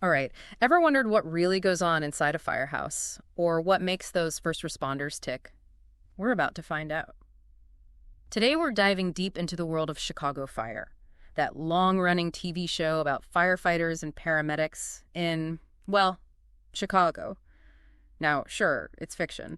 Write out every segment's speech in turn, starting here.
All right. Ever wondered what really goes on inside a firehouse? Or what makes those first responders tick? We're about to find out. Today we're diving deep into the world of Chicago Fire, that long-running TV show about firefighters and paramedics in, well, Chicago. Now, sure, it's fiction,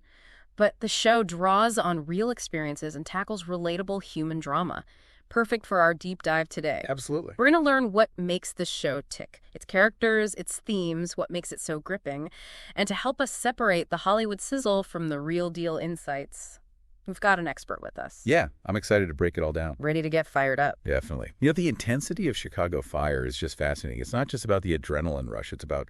but the show draws on real experiences and tackles relatable human drama. Perfect for our deep dive today. Absolutely. We're going to learn what makes this show tick, its characters, its themes, what makes it so gripping, and to help us separate the Hollywood sizzle from the real deal insights, we've got an expert with us. Yeah, I'm excited to break it all down. Ready to get fired up. Definitely. You know, the intensity of Chicago Fire is just fascinating. It's not just about the adrenaline rush. It's about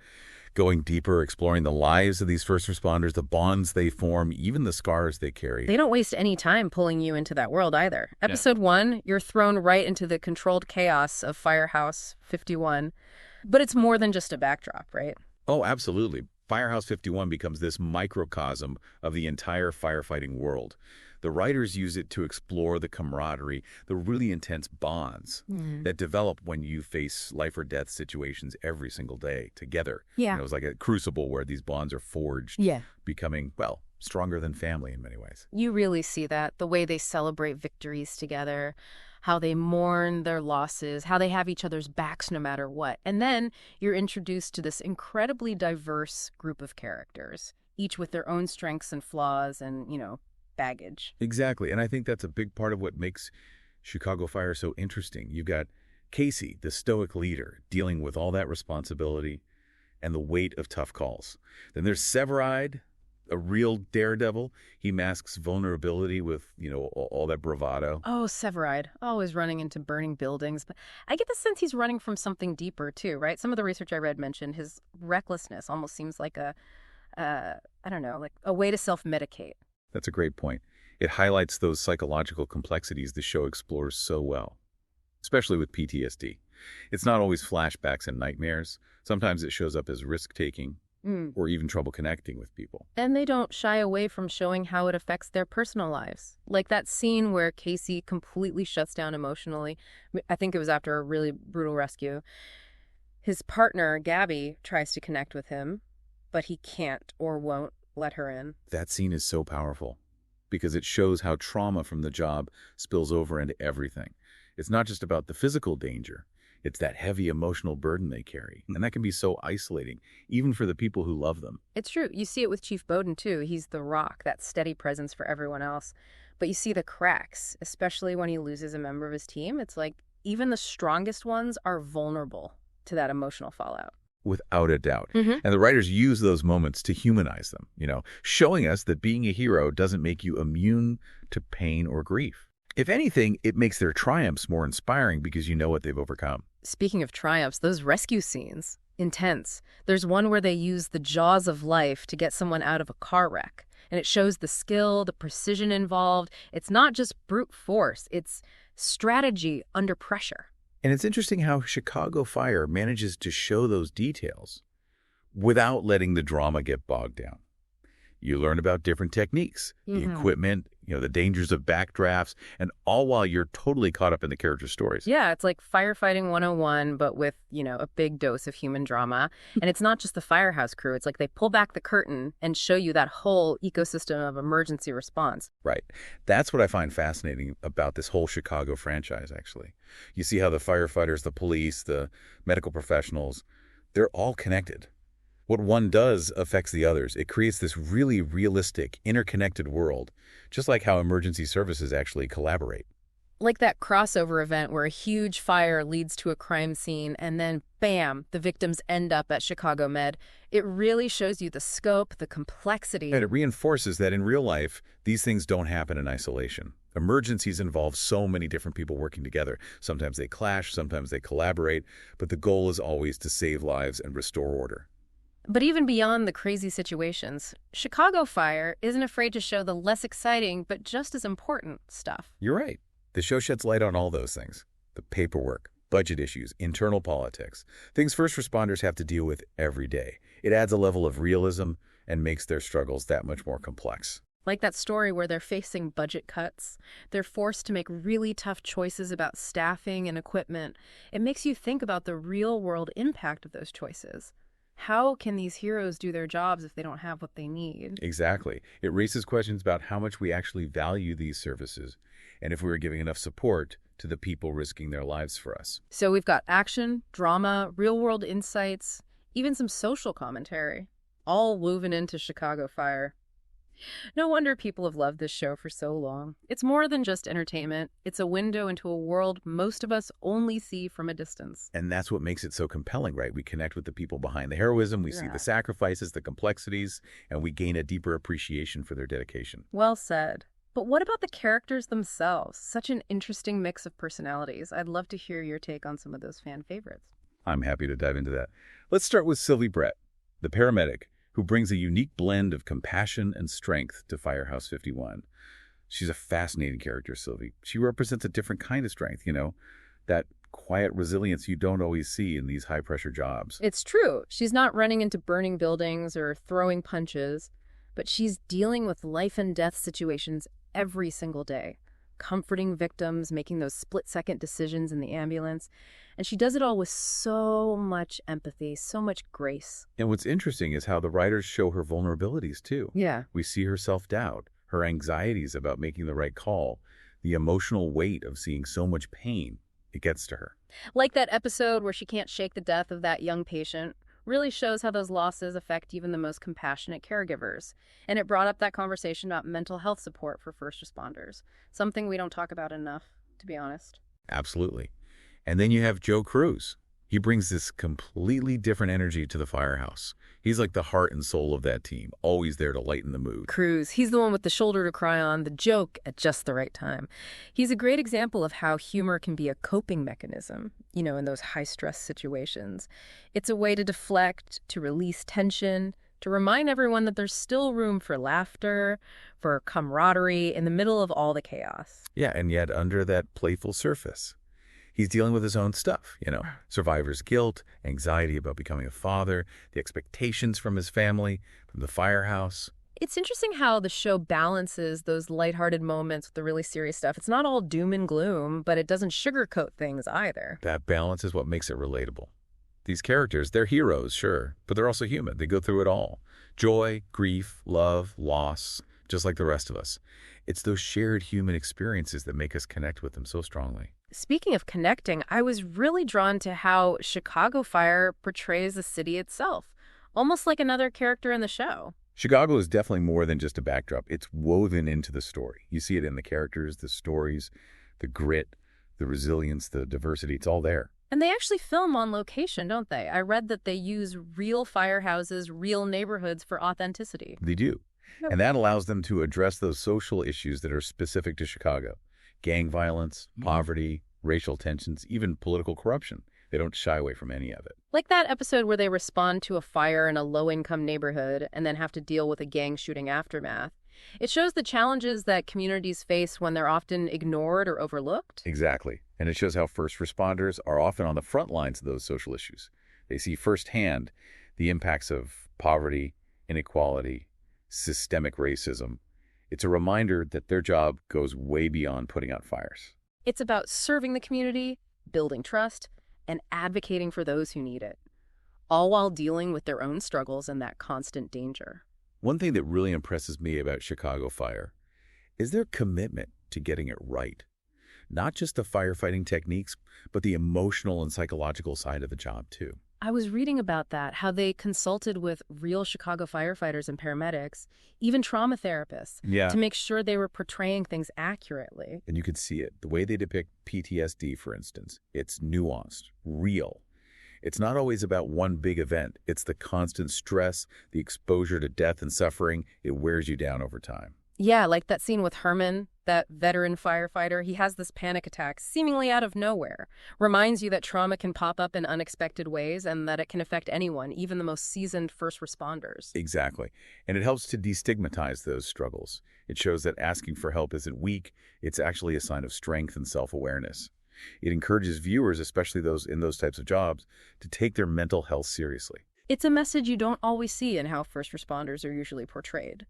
going deeper, exploring the lives of these first responders, the bonds they form, even the scars they carry. They don't waste any time pulling you into that world either. Episode 1, you're thrown right into the controlled chaos of Firehouse 51. But it's more than just a backdrop, right? Oh, absolutely. Firehouse 51 becomes this microcosm of the entire firefighting world. The writers use it to explore the camaraderie, the really intense bonds that develop when you face life or death situations every single day together. Yeah. You know, it's like a crucible where these bonds are forged, becoming, well, stronger than family in many ways. You really see that, the way they celebrate victories together, how they mourn their losses, how they have each other's backs no matter what. And then you're introduced to this incredibly diverse group of characters, each with their own strengths and flaws and, baggage. Exactly. And I think that's a big part of what makes Chicago Fire so interesting. You've got Casey, the stoic leader, dealing with all that responsibility and the weight of tough calls. Then there's Severide, a real daredevil. He masks vulnerability with, all that bravado. Oh, Severide, always running into burning buildings. But I get the sense he's running from something deeper, too, right? Some of the research I read mentioned his recklessness almost seems like a way to self-medicate. That's a great point. It highlights those psychological complexities the show explores so well, especially with PTSD. It's not always flashbacks and nightmares. Sometimes it shows up as risk-taking or even trouble connecting with people. And they don't shy away from showing how it affects their personal lives. Like that scene where Casey completely shuts down emotionally. I think it was after a really brutal rescue. His partner, Gabby, tries to connect with him, but he can't or won't let her in. That scene is so powerful because it shows how trauma from the job spills over into everything. It's not just about the physical danger. It's that heavy emotional burden they carry. And that can be so isolating, even for the people who love them. It's true. You see it with Chief Bowden, too. He's the rock, that steady presence for everyone else. But you see the cracks, especially when he loses a member of his team. It's like even the strongest ones are vulnerable to that emotional fallout. Without a doubt. And the writers use those moments to humanize them, showing us that being a hero doesn't make you immune to pain or grief. If anything, it makes their triumphs more inspiring because you know what they've overcome. Speaking of triumphs, those rescue scenes, intense. There's one where they use the jaws of life to get someone out of a car wreck. And it shows the skill, the precision involved. It's not just brute force, it's strategy under pressure. And it's interesting how Chicago Fire manages to show those details without letting the drama get bogged down. You learn about different techniques, the equipment, the dangers of backdrafts, and all while you're totally caught up in the character stories. Yeah, it's like firefighting 101, but with, a big dose of human drama. And it's not just the firehouse crew. It's like they pull back the curtain and show you that whole ecosystem of emergency response. Right. That's what I find fascinating about this whole Chicago franchise, actually. You see how the firefighters, the police, the medical professionals, they're all connected. What one does affects the others. It creates this really realistic, interconnected world, just like how emergency services actually collaborate. Like that crossover event where a huge fire leads to a crime scene and then, bam, the victims end up at Chicago Med. It really shows you the scope, the complexity. And it reinforces that in real life, these things don't happen in isolation. Emergencies involve so many different people working together. Sometimes they clash, sometimes they collaborate, but the goal is always to save lives and restore order. But even beyond the crazy situations, Chicago Fire isn't afraid to show the less exciting but just as important stuff. You're right. The show sheds light on all those things. The paperwork, budget issues, internal politics, things first responders have to deal with every day. It adds a level of realism and makes their struggles that much more complex. Like that story where they're facing budget cuts. They're forced to make really tough choices about staffing and equipment. It makes you think about the real-world impact of those choices. How can these heroes do their jobs if they don't have what they need? Exactly. It raises questions about how much we actually value these services and if we are giving enough support to the people risking their lives for us. So we've got action, drama, real-world insights, even some social commentary, all woven into Chicago Fire. No wonder people have loved this show for so long. It's more than just entertainment. It's a window into a world most of us only see from a distance. And that's what makes it so compelling, right? We connect with the people behind the heroism, we see the sacrifices, the complexities, and we gain a deeper appreciation for their dedication. Well said. But what about the characters themselves? Such an interesting mix of personalities. I'd love to hear your take on some of those fan favorites. I'm happy to dive into that. Let's start with Sylvie Brett, the paramedic, who brings a unique blend of compassion and strength to Firehouse 51. She's a fascinating character, Sylvie. She represents a different kind of strength, that quiet resilience you don't always see in these high-pressure jobs. It's true. She's not running into burning buildings or throwing punches, but she's dealing with life and death situations every single day, comforting victims, making those split-second decisions in the ambulance. And she does it all with so much empathy, so much grace. And what's interesting is how the writers show her vulnerabilities, too. Yeah. We see her self-doubt, her anxieties about making the right call, the emotional weight of seeing so much pain. It gets to her. Like that episode where she can't shake the death of that young patient. Really shows how those losses affect even the most compassionate caregivers. And it brought up that conversation about mental health support for first responders, something we don't talk about enough, to be honest. Absolutely. And then you have Joe Cruz. He brings this completely different energy to the Firehouse. He's like the heart and soul of that team, always there to lighten the mood. Cruz, he's the one with the shoulder to cry on, the joke at just the right time. He's a great example of how humor can be a coping mechanism, in those high-stress situations. It's a way to deflect, to release tension, to remind everyone that there's still room for laughter, for camaraderie in the middle of all the chaos. Yeah, and yet under that playful surface, he's dealing with his own stuff, survivor's guilt, anxiety about becoming a father, the expectations from his family, from the Firehouse. It's interesting how the show balances those lighthearted moments with the really serious stuff. It's not all doom and gloom, but it doesn't sugarcoat things either. That balance is what makes it relatable. These characters, they're heroes, sure, but they're also human. They go through it all. Joy, grief, love, loss, just like the rest of us. It's those shared human experiences that make us connect with them so strongly. Speaking of connecting, I was really drawn to how Chicago Fire portrays the city itself, almost like another character in the show. Chicago is definitely more than just a backdrop. It's woven into the story. You see it in the characters, the stories, the grit, the resilience, the diversity. It's all there. And they actually film on location, don't they? I read that they use real firehouses, real neighborhoods for authenticity. They do. Yep. And that allows them to address those social issues that are specific to Chicago. Gang violence, poverty, racial tensions, even political corruption. They don't shy away from any of it. Like that episode where they respond to a fire in a low-income neighborhood and then have to deal with a gang shooting aftermath. It shows the challenges that communities face when they're often ignored or overlooked. Exactly. And it shows how first responders are often on the front lines of those social issues. They see firsthand the impacts of poverty, inequality, systemic racism. It's a reminder that their job goes way beyond putting out fires. It's about serving the community, building trust, and advocating for those who need it, all while dealing with their own struggles and that constant danger. One thing that really impresses me about Chicago Fire is their commitment to getting it right. Not just the firefighting techniques, but the emotional and psychological side of the job, too. I was reading about that, how they consulted with real Chicago firefighters and paramedics, even trauma therapists, to make sure they were portraying things accurately. And you could see it. The way they depict PTSD, for instance, it's nuanced, real. It's not always about one big event. It's the constant stress, the exposure to death and suffering. It wears you down over time. Yeah, like that scene with Herman, that veteran firefighter. He has this panic attack seemingly out of nowhere. Reminds you that trauma can pop up in unexpected ways and that it can affect anyone, even the most seasoned first responders. Exactly. And it helps to destigmatize those struggles. It shows that asking for help isn't weak. It's actually a sign of strength and self-awareness. It encourages viewers, especially those in those types of jobs, to take their mental health seriously. It's a message you don't always see in how first responders are usually portrayed.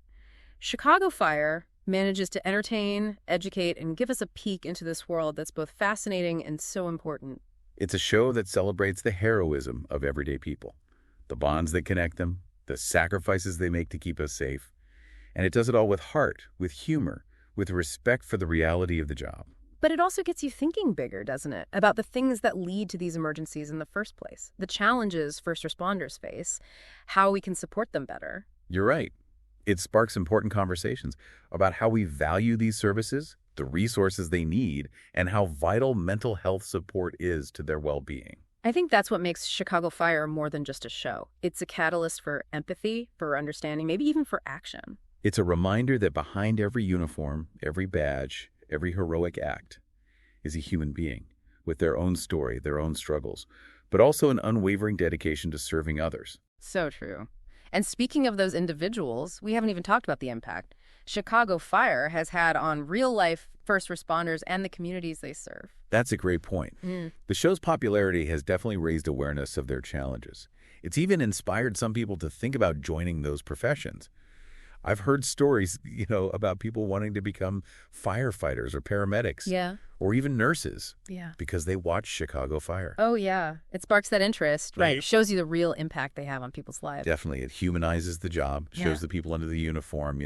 Chicago Fire manages to entertain, educate, and give us a peek into this world that's both fascinating and so important. It's a show that celebrates the heroism of everyday people, the bonds that connect them, the sacrifices they make to keep us safe. And it does it all with heart, with humor, with respect for the reality of the job. But it also gets you thinking bigger, doesn't it? About the things that lead to these emergencies in the first place, the challenges first responders face, how we can support them better. You're right. It sparks important conversations about how we value these services, the resources they need, and how vital mental health support is to their well-being. I think that's what makes Chicago Fire more than just a show. It's a catalyst for empathy, for understanding, maybe even for action. It's a reminder that behind every uniform, every badge, every heroic act is a human being with their own story, their own struggles, but also an unwavering dedication to serving others. So true. And speaking of those individuals, we haven't even talked about the impact Chicago Fire has had on real-life first responders and the communities they serve. That's a great point. The show's popularity has definitely raised awareness of their challenges. It's even inspired some people to think about joining those professions. I've heard stories, about people wanting to become firefighters or paramedics. Yeah. Or even nurses. Yeah. Because they watch Chicago Fire. Oh, yeah. It sparks that interest. Right. It shows you the real impact they have on people's lives. Definitely. It humanizes the job, shows the people under the uniform,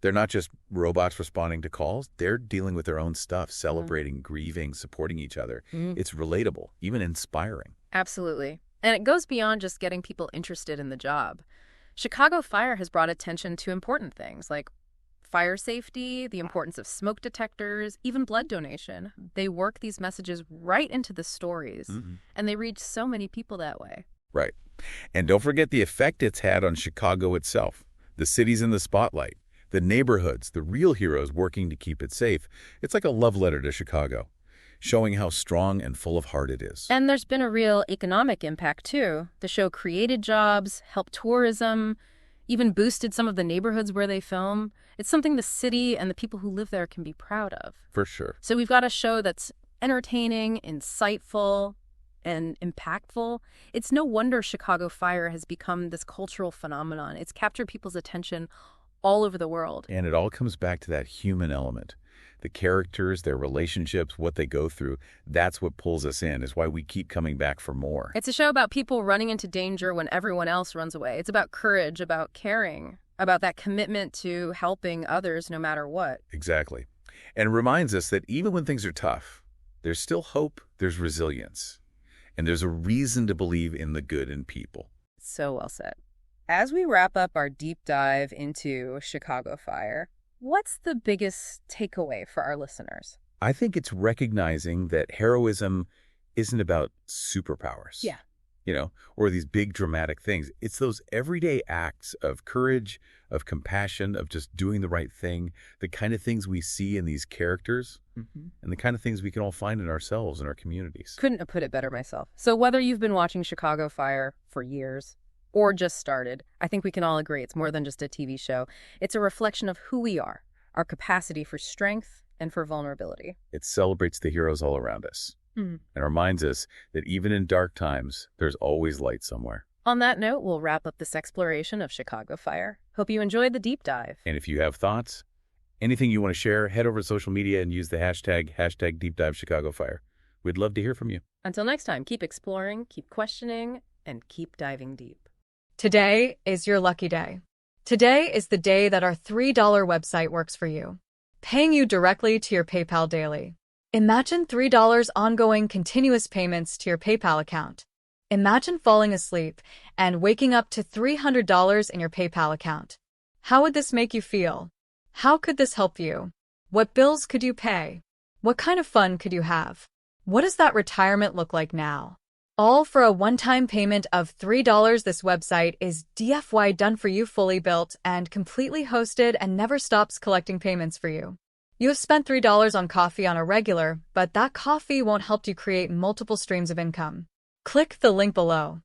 They're not just robots responding to calls. They're dealing with their own stuff, celebrating, grieving, supporting each other. It's relatable, even inspiring. Absolutely. And it goes beyond just getting people interested in the job. Chicago Fire has brought attention to important things like fire safety, the importance of smoke detectors, even blood donation. They work these messages right into the stories, and they reach so many people that way. Right. And don't forget the effect it's had on Chicago itself. The city's in the spotlight, the neighborhoods, the real heroes working to keep it safe. It's like a love letter to Chicago, showing how strong and full of heart it is. And there's been a real economic impact, too. The show created jobs, helped tourism, even boosted some of the neighborhoods where they film. It's something the city and the people who live there can be proud of. For sure. So we've got a show that's entertaining, insightful, and impactful. It's no wonder Chicago Fire has become this cultural phenomenon. It's captured people's attention all over the world. And it all comes back to that human element. The characters, their relationships, what they go through, that's what pulls us in, is why we keep coming back for more. It's a show about people running into danger when everyone else runs away. It's about courage, about caring, about that commitment to helping others no matter what. Exactly. And it reminds us that even when things are tough, there's still hope, there's resilience, and there's a reason to believe in the good in people. So well said. As we wrap up our deep dive into Chicago Fire, what's the biggest takeaway for our listeners? I think it's recognizing that heroism isn't about superpowers. Yeah. Or these big dramatic things. It's those everyday acts of courage, of compassion, of just doing the right thing, the kind of things we see in these characters, and the kind of things we can all find in ourselves and our communities. Couldn't have put it better myself. So whether you've been watching Chicago Fire for years or just started, I think we can all agree it's more than just a TV show. It's a reflection of who we are, our capacity for strength and for vulnerability. It celebrates the heroes all around us and reminds us that even in dark times, there's always light somewhere. On that note, we'll wrap up this exploration of Chicago Fire. Hope you enjoyed the deep dive. And if you have thoughts, anything you want to share, head over to social media and use the hashtag #DeepDiveChicagoFire. We'd love to hear from you. Until next time, keep exploring, keep questioning, and keep diving deep. Today is your lucky day. Today is the day that our $3 website works for you, paying you directly to your PayPal daily. Imagine $3 ongoing continuous payments to your PayPal account. Imagine falling asleep and waking up to $300 in your PayPal account. How would this make you feel? How could this help you? What bills could you pay? What kind of fun could you have? What does that retirement look like now? All for a one-time payment of $3. This website is DFY done for you, fully built and completely hosted, and never stops collecting payments for you. You have spent $3 on coffee on a regular, but that coffee won't help you create multiple streams of income. Click the link below.